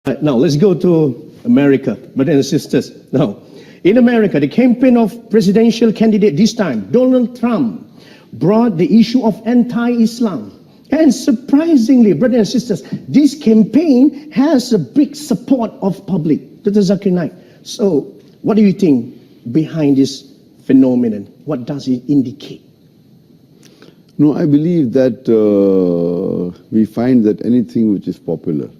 Now, let's go to America, brothers and sisters. Now, in America, the campaign of presidential candidate this time, Donald Trump, brought the issue of anti-Islam. And surprisingly, brothers and sisters, this campaign has a big support of public. Dr. ذاكر Naik. So, what do you think behind this phenomenon? What does it indicate? No, I believe that we find that anything which is popular,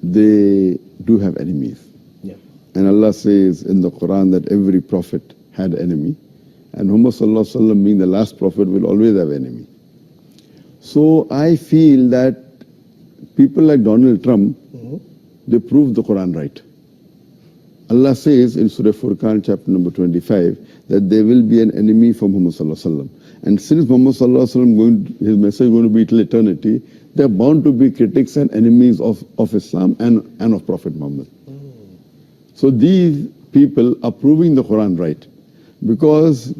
they do have enemies. Yeah. And Allah says in the Quran that every prophet had enemy. And Muhammad Sallallahu Alaihi Wasallam, being the last prophet, will always have enemy. So I feel that people like Donald Trump, they prove the Quran right. Allah says in Surah Furqan, chapter number 25, that there will be an enemy for Muhammad Sallallahu Alaihi Wasallam. And since Muhammad Sallallahu Alaihi Wasallam, his message is going to be till eternity, there are bound to be critics and enemies of Islam and of Prophet Muhammad. So these people are proving the Quran right. Because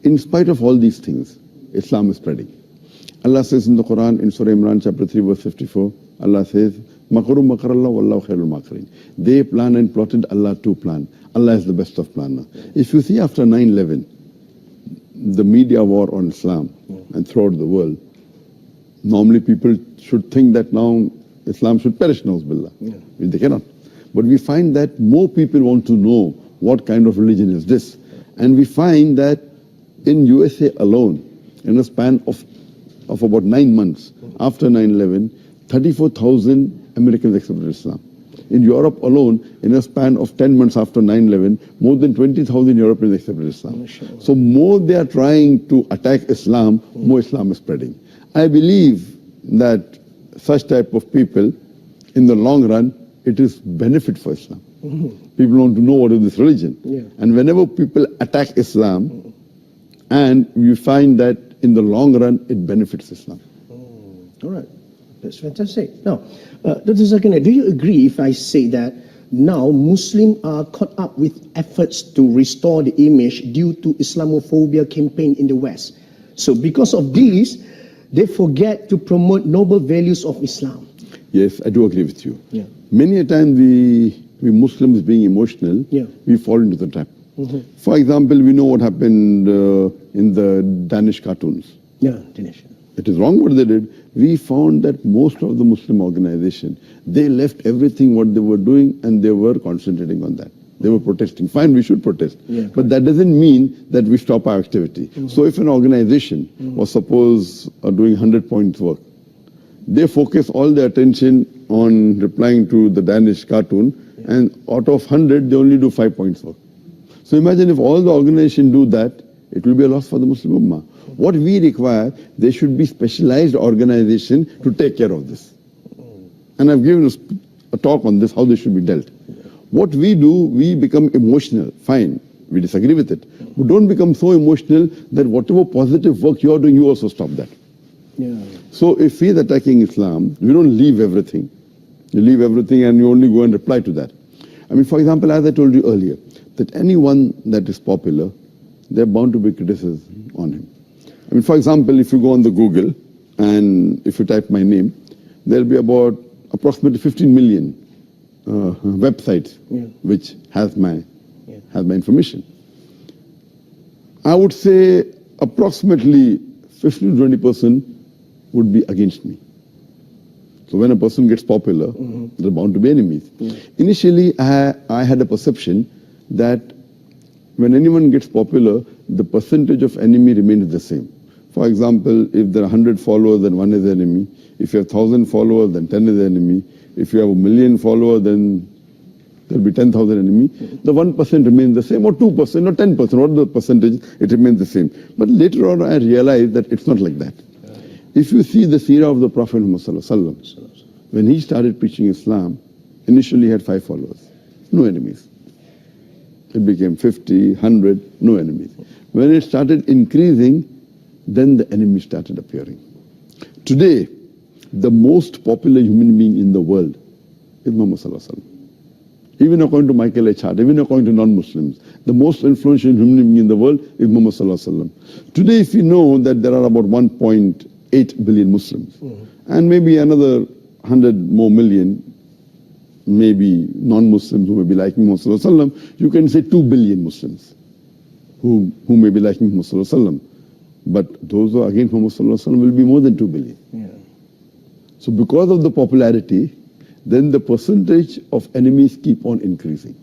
in spite of all these things, Islam is spreading. Allah says in the Quran, in Surah Imran, chapter 3, verse 54, Allah says, Makaru makarallah wallahu khairul makirin. They plan and plotted, Allah too plan. Allah is the best of planner. If you see after 9/11, the media war on Islam and throughout the world, normally people should think that now Islam should perish, na'uzubillah. They cannot. But we find that more people want to know what kind of religion is this. And we find that in USA alone, in a span of about 9 months after 9/11, 34,000 Americans accepted Islam. In Europe alone, in a span of 10 months after 9/11, more than 20,000 Europeans accepted Islam. So more they are trying to attack Islam, more Islam is spreading. I believe that such type of people, in the long run, it is benefit for Islam. People want to know what is this religion. And whenever people attack Islam, and you find that in the long run, it benefits Islam. All right. That's fantastic. Now, Dr. ذاكر Naik, do you agree if I say that now Muslims are caught up with efforts to restore the image due to Islamophobia campaign in the West? So because of this, they forget to promote noble values of Islam. Yes, I do agree with you. Many a time we Muslims being emotional, we fall into the trap. For example, we know what happened in the Danish cartoons. Danish. It is wrong what they did. We found that most of the Muslim organization, they left everything what they were doing and they were concentrating on that. They were protesting. Fine, we should protest. But that doesn't mean that we stop our activity. So if an organization was suppose doing 100 points work, they focus all their attention on replying to the Danish cartoon, and out of 100, they only do 5 points work. So imagine if all the organization do that, it will be a loss for the Muslim Ummah. What we require, there should be specialized organization to take care of this. And I've given a talk on this, how this should be dealt. What we do, we become emotional. Fine, we disagree with it. But don't become so emotional that whatever positive work you are doing, you also stop that. So if he is attacking Islam, we don't leave everything. You leave everything and you only go and reply to that. I mean, for example, as I told you earlier, that anyone that is popular, they're bound to be criticism on him. I mean, for example, if you go on the Google and if you type my name, there'll be about approximately 15 million websites which has my information. I would say approximately 15 to 20% would be against me. So when a person gets popular, there are bound to be enemies. Initially, I had a perception that when anyone gets popular, the percentage of enemy remains the same. For example, if there are 100 followers, then 1 is enemy. If you have 1,000 followers, then 10 is enemy. If you have 1,000,000 followers, then there will be 10,000 enemy. The 1% remains the same, or 2%, or 10%, what the percentage, it remains the same. But later on, I realized that it's not like that. If you see the seerah of the Prophet Muhammad, when he started preaching Islam, initially he had 5 followers, no enemies. It became 50, 100, no enemies. When it started increasing, then the enemies started appearing. Today, the most popular human being in the world is Muhammad Sallallahu Alaihi Wasallam. Even according to Michael H. Hart, even according to non-Muslims, the most influential human being in the world is Muhammad Sallallahu Alaihi Wasallam. Today, if you know that there are about 1.8 billion Muslims, and maybe another 100 more million maybe non-Muslims who may be liking Muhammad sallallahu alaihi wasallam, you can say 2 billion Muslims who may be liking Muhammad sallallahu alaihi wasallam. But those who are against Muhammad sallallahu alaihi wasallam will be more than 2 billion. Yeah. So because of the popularity, then the percentage of enemies keep on increasing.